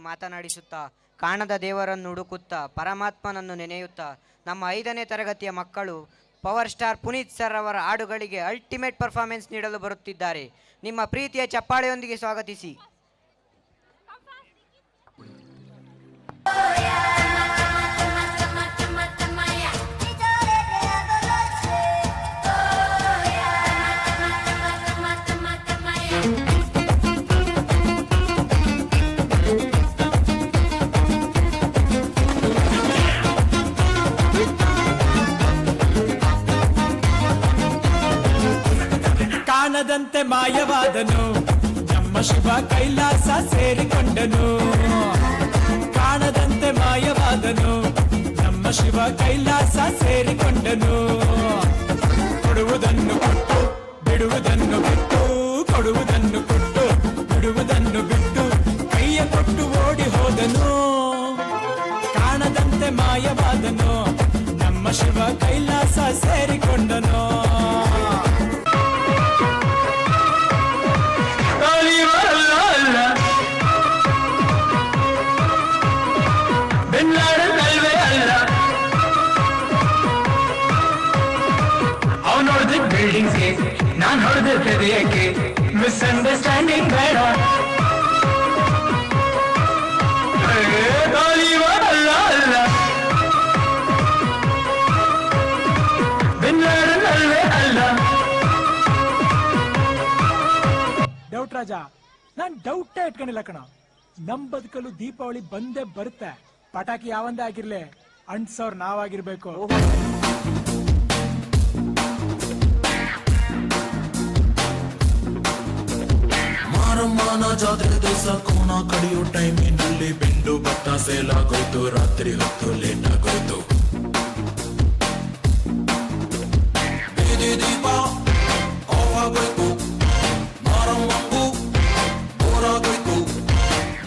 ಮಾತನಾಡಿಸುತ್ತಾ, ಕಾಣದ ದೇವರನ್ನು ಹುಡುಕುತ್ತಾ, ಪರಮಾತ್ಮನನ್ನು ನೆನೆಯುತ್ತಾ ನಮ್ಮ 5ನೇ ತರಗತಿಯ ಮಕ್ಕಳು ಪವರ್ ಸ್ಟಾರ್ ಪುನೀತ್ ಸರ್ ಅವರ ಹಾಡುಗಳಿಗೆ ಅಲ್ಟಿಮೇಟ್ ಪರ್ಫಾರ್ಮೆನ್ಸ್ ನೀಡಲು ಬರುತ್ತಿದ್ದಾರೆ. ನಿಮ್ಮ ಪ್ರೀತಿಯ ಚಪ್ಪಾಳೆಯೊಂದಿಗೆ ಸ್ವಾಗತಿಸಿ. ಕಾಣದಂತೆ ಮಾಯವಾದನು ನಮ್ಮ ಶಿವ ಕೈಲಾಸ ಸೇರಿಕೊಂಡನು. ಕಾಣದಂತೆ ಮಾಯವಾದನು ನಮ್ಮ ಶಿವ ಕೈಲಾಸ ಸೇರಿಕೊಂಡನು. ಕೊಡುವುದನ್ನು ಕೊಟ್ಟು ಬಿಡುವುದನ್ನು ಬಿಟ್ಟು, ಕೊಡುವುದನ್ನು ಕೊಟ್ಟು ಬಿಡುವುದನ್ನು ಬಿಟ್ಟು, ಕೈಯ ಕೊಟ್ಟು ಓಡಿ ಹೋದನು. ಕಾಣದಂತೆ ಮಾಯವಾದನು ನಮ್ಮ ಶಿವ ಕೈಲಾಸ ಸೇರಿಕೊಂಡನು. ಬಿಲ್ಡಿಂಗ್ಸ್ಗೆ ನಾನ್ ಹೊಡೆದ ಹೃದಯಕ್ಕೆ ಮಿಸ್ಅಂಡರ್ಸ್ಟ್ಯಾಂಡಿಂಗ್ ಬೇಡ. ಅಲ್ಲ ಅಲ್ಲ ಬಿನ್ಲಾಡನಲ್ವೇ ಅಲ್ಲ. ಡೌಟ್ ರಾಜ, ನಾನ್ ಡೌಟೇ ಇಟ್ಕೊಂಡಿಲ್ಲ ಕಣ. ನಮ್ ಬದುಕಲು ದೀಪಾವಳಿ ಬಂದೇ ಬರುತ್ತೆ. ಪಟಾಕಿ ಯಾವಂದೇ ಆಗಿರ್ಲಿ, ಅಂಟ್ಸೋರ್ ನಾವಾಗಿರ್ಬೇಕು. ಮಾರಮ್ಮನ ಜಾತ್ರೆ ದಿವಸ ಕೋಣ ಕಡಿಯೋ ಟೈಮಿನಲ್ಲಿ ಬೆಂಡು ಭತ್ತ ಸೇಲಾಗೋಯ್ತು. ರಾತ್ರಿ ಹೊತ್ತು ಲೇಟ್ ಆಗೋಯ್ತು. ಬೀದಿ ದೀಪ ಆಫ್ ಆಗೋಯ್ತು. ಮಾರಮ್ಮಂಗೂ ಬೋರಾಗೋಯ್ತು.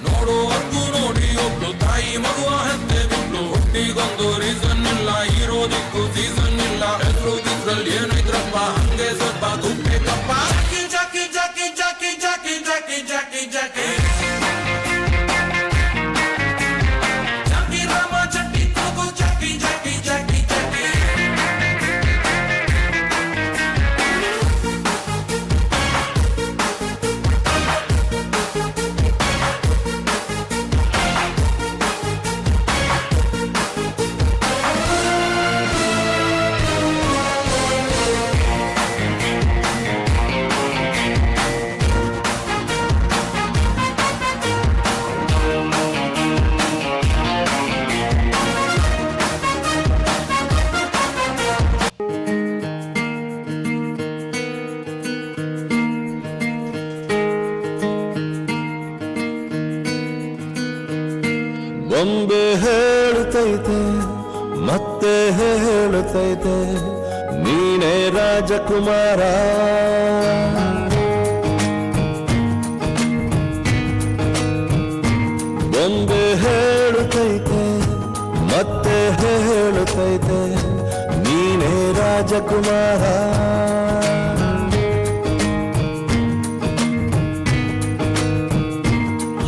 ನೋಡುವರ್ಗೂ ನೋಡಿ ಒಬ್ಳು ತಾಯಿ ಮಗುವ ಹೆತ್ತೆ ಬಿಟ್ಟು. ಹುಟ್ಟಿಗೊಂದು ರೀಸನ್ ಇಲ್ಲ, ಇರೋದಿಕ್ಕೂ ಸೀಸನ್ ಇಲ್ಲ. ಹೆಸರು ಬಿಸ್ರಲ್ಲಿ ಏನೈತ್ರಪ್ಪ, ಹಂಗೆ ಸ್ವಲ್ಪ ಗುಪ್ಪೇಕಪ್ಪ. ಜಾಕಿ ಜಾಕಿ ಜಾಕಿ ಜಾಕಿ ಜಾಕಿ ಜಾಕಿ ಜಾಕಿ ಜಾಕಿ ರಾಮ ಚಟ್ಟಿ ಕೂಗು ಜಾಕಿ ಜಾಕಿ ಜಾಕಿ ಜಾಕಿ. ಬೊಂಬೆ ಹೇಳುತ್ತೈತೆ ಮತ್ತೆ ಹೇಳುತ್ತೈತೆ, ನೀನೇ ರಾಜಕುಮಾರ. ಬೊಂಬೆ ಹೇಳುತ್ತೈತೆ ಮತ್ತೆ ಹೇಳುತ್ತೈತೆ, ನೀನೇ ರಾಜಕುಮಾರ.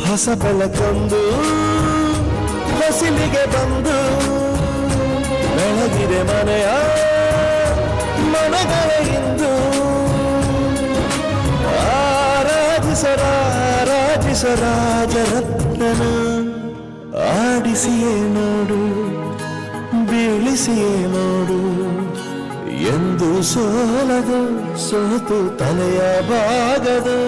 ಹೊಸ ಬೆಳಕೊಂದು ಹೊಸಿಲಿಗೆ ಬಂದು ಬೆಳಗಿದೆ ಮನೆಯ ಮನಗಳ ಇಂದು. ರಾಜರತ್ನನ ಆಡಿಸಿಯೇ ನೋಡು, ಬೀಳಿಸಿಯೇ ನೋಡು, ಎಂದು ಸೋಲದು ಸೋತು ತಲೆಯ ಬಾಗದು.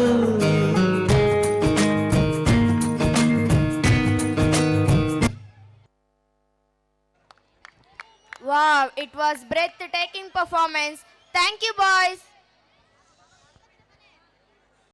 Wow, it was breathtaking performance. Thank you, boys.